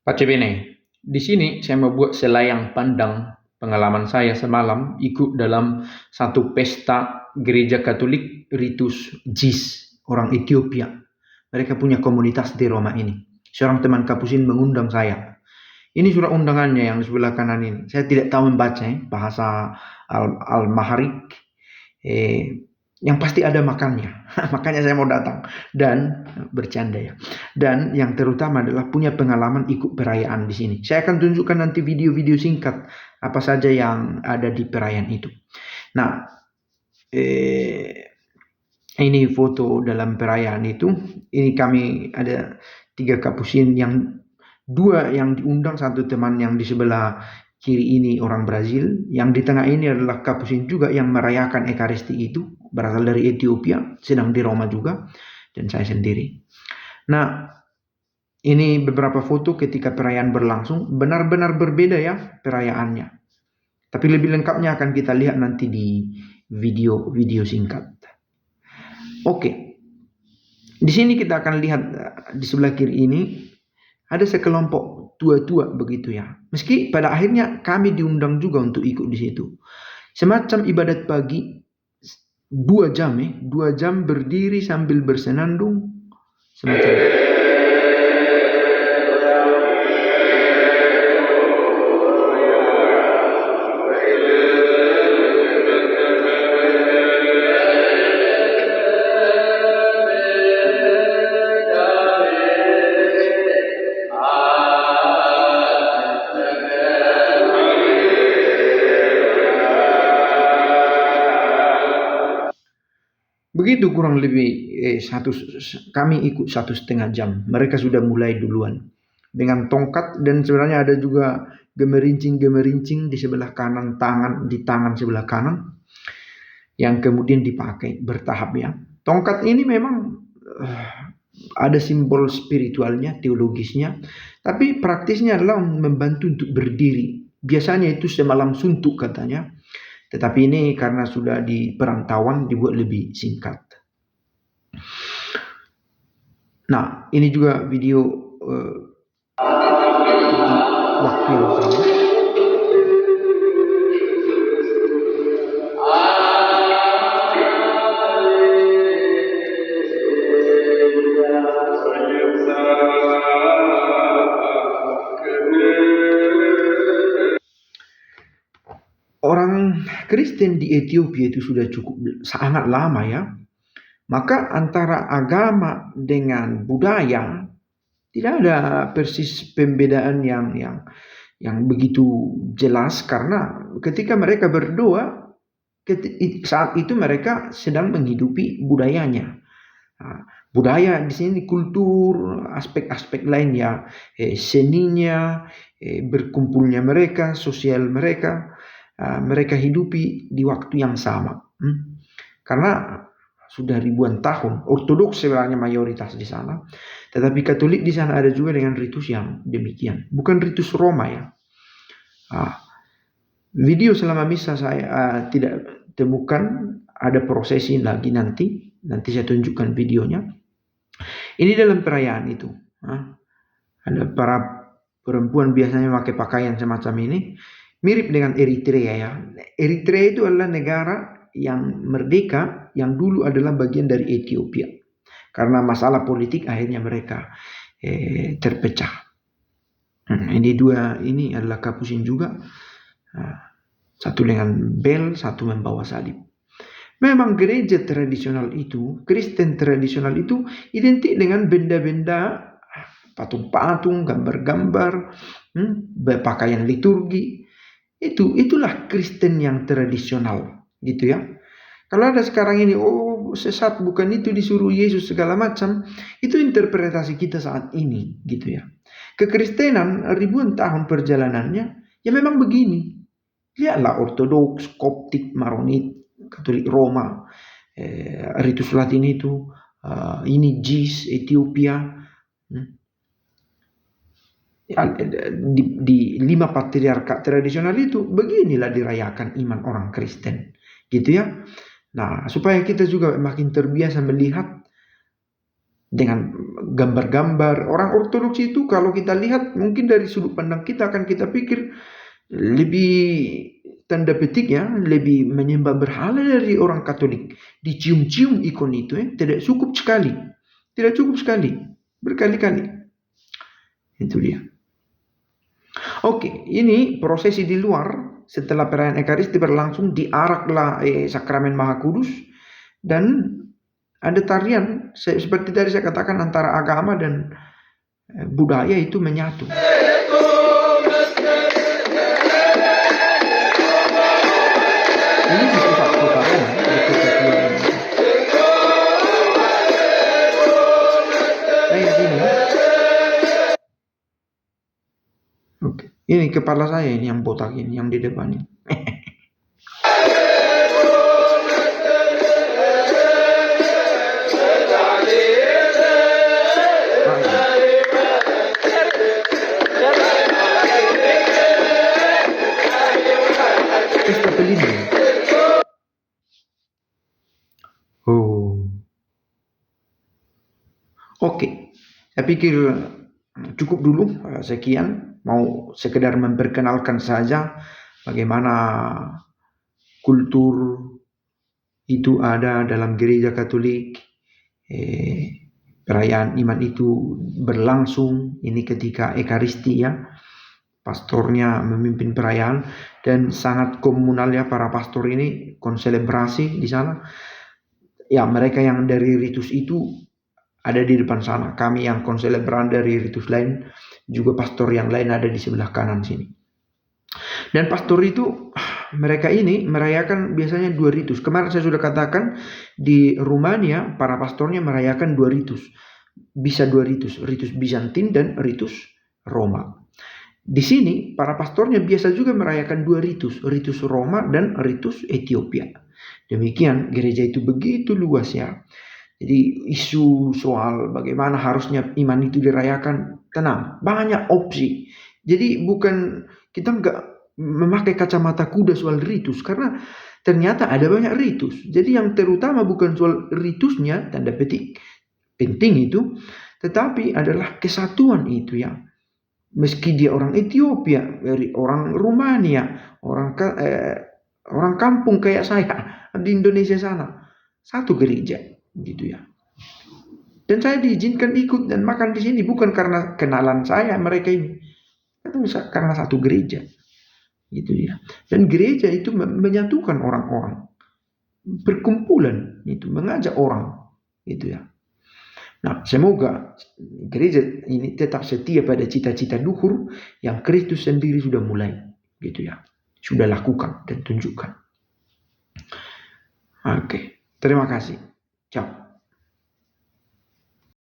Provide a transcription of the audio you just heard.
Pace bene, di sini saya mau buat selayang pandang pengalaman saya semalam ikut dalam satu pesta gereja Katolik Ritus JIS, orang Ethiopia. Mereka punya komunitas di Roma ini. Seorang teman Kapusin mengundang saya. Ini surat undangannya yang di sebelah kanan ini. Saya tidak tahu membaca bahasa Al-Maharik. Yang pasti ada makannya. Makanya saya mau datang dan bercanda ya. Dan yang terutama adalah punya pengalaman ikut perayaan di sini. Saya akan tunjukkan nanti video-video singkat apa saja yang ada di perayaan itu. Nah, ini foto dalam perayaan itu. Ini kami ada 3 Kapusin, yang 2 yang diundang, satu teman yang di sebelah kiri ini orang Brazil, yang di tengah ini adalah Kapusin juga yang merayakan Ekaristi itu, berasal dari Ethiopia, sedang di Roma juga, dan saya sendiri. Nah, ini beberapa foto ketika perayaan berlangsung, benar-benar berbeda ya perayaannya. Tapi lebih lengkapnya akan kita lihat nanti di video singkat. Oke. Di sini kita akan lihat di sebelah kiri ini ada sekelompok tua-tua begitu ya. Meski pada akhirnya kami diundang juga untuk ikut di situ. Semacam ibadat pagi 2 jam 2 jam berdiri sambil bersenandung semacam itu. Begitu kurang lebih kami ikut 1,5 jam. Mereka sudah mulai duluan dengan tongkat, dan sebenarnya ada juga gemerincing di sebelah kanan, di tangan sebelah kanan yang kemudian dipakai bertahap ya. Tongkat ini memang ada simbol spiritualnya, teologisnya, tapi praktisnya adalah membantu untuk berdiri. Biasanya itu semalam suntuk katanya. Tetapi ini karena sudah di perantauan dibuat lebih singkat. Nah, ini juga video waktu yang sama. Orang Kristen di Ethiopia itu sudah cukup sangat lama ya. Maka antara agama dengan budaya tidak ada persis pembedaan yang begitu jelas, karena ketika mereka berdoa saat itu mereka sedang menghidupi budayanya. Nah, budaya di sini kultur, aspek-aspek lainnya, seninya, berkumpulnya mereka, sosial mereka. Mereka hidupi di waktu yang sama. Karena sudah ribuan tahun. Ortodoks sebenarnya mayoritas di sana. Tetapi Katolik di sana ada juga dengan ritus yang demikian. Bukan ritus Roma ya. Video selama misa saya tidak temukan. Ada prosesi lagi nanti. Nanti saya tunjukkan videonya. Ini dalam perayaan itu. Ada para perempuan biasanya pakai pakaian semacam ini. Mirip dengan Eritrea ya. Eritrea itu adalah negara yang merdeka, yang dulu adalah bagian dari Ethiopia. Karena masalah politik akhirnya mereka terpecah. Ini 2 ini adalah Kapusin juga. Satu dengan bel, satu membawa salib. Memang gereja tradisional itu, Kristen tradisional itu identik dengan benda-benda, patung-patung, gambar-gambar, pakaian liturgi. Itulah Kristen yang tradisional gitu ya. Kalau ada sekarang ini sesat, bukan itu, disuruh Yesus segala macam, itu interpretasi kita saat ini gitu ya. Kekristenan ribuan tahun perjalanannya ya memang begini. Lihatlah Ortodoks, Koptik, Maronit, Katolik Roma, ritus Latin itu, ini JIS Ethiopia. Di 5 patriarkat tradisional itu beginilah dirayakan iman orang Kristen gitu ya. Nah, supaya kita juga makin terbiasa melihat dengan gambar-gambar. Orang Ortodoks itu kalau kita lihat mungkin dari sudut pandang kita akan kita pikir lebih, tanda petik ya, lebih menyembah berhala dari orang Katolik. Dicium-cium ikon itu tidak cukup sekali. Tidak cukup sekali. Berkali-kali. Itu dia. Oke, ini prosesi di luar setelah perayaan Ekaristi berlangsung, diaraklah sakramen Maha Kudus, dan ada tarian seperti tadi saya katakan antara agama dan budaya itu menyatu. Ini di pusat kota Roma, di kota Fiorentina. Saya sini. Oke, ini kepala saya ini yang botak ini, yang di depan ini. Pesta pelindung. Oh. Oke, saya pikir cukup dulu, sekian. Mau sekedar memperkenalkan saja bagaimana kultur itu ada dalam gereja Katolik. Perayaan iman itu berlangsung ini ketika Ekaristi ya. Pastornya memimpin perayaan dan sangat komunal ya, para pastor ini konselebrasi di sana. Ya, mereka yang dari ritus itu ada di depan sana. Kami yang konselebran dari ritus lain, juga pastor yang lain ada di sebelah kanan sini. Dan pastor itu, mereka ini merayakan biasanya 2 ritus. Kemarin saya sudah katakan di Rumania para pastornya merayakan 2 ritus. Bisa 2 ritus, ritus Bizantin dan ritus Roma. Di sini para pastornya biasa juga merayakan 2 ritus, ritus Roma dan ritus Ethiopia. Demikian gereja itu begitu luas ya. Jadi isu soal bagaimana harusnya iman itu dirayakan, tenang, banyak opsi. Jadi bukan, kita nggak memakai kacamata kuda soal ritus, karena ternyata ada banyak ritus. Jadi yang terutama bukan soal ritusnya, tanda petik penting itu, tetapi adalah kesatuan itu ya. Meski dia orang Ethiopia, orang Rumania, orang kampung kayak saya di Indonesia sana, satu gereja gitu ya. Dan saya diizinkan ikut dan makan di sini bukan karena kenalan saya mereka ini, itu karena satu gereja gitu ya. Dan gereja itu menyatukan orang-orang, berkumpulan itu, mengajak orang gitu ya. Nah, semoga gereja ini tetap setia pada cita-cita luhur yang Kristus sendiri sudah mulai, gitu ya, sudah lakukan dan tunjukkan. Oke, terima kasih. Ciao.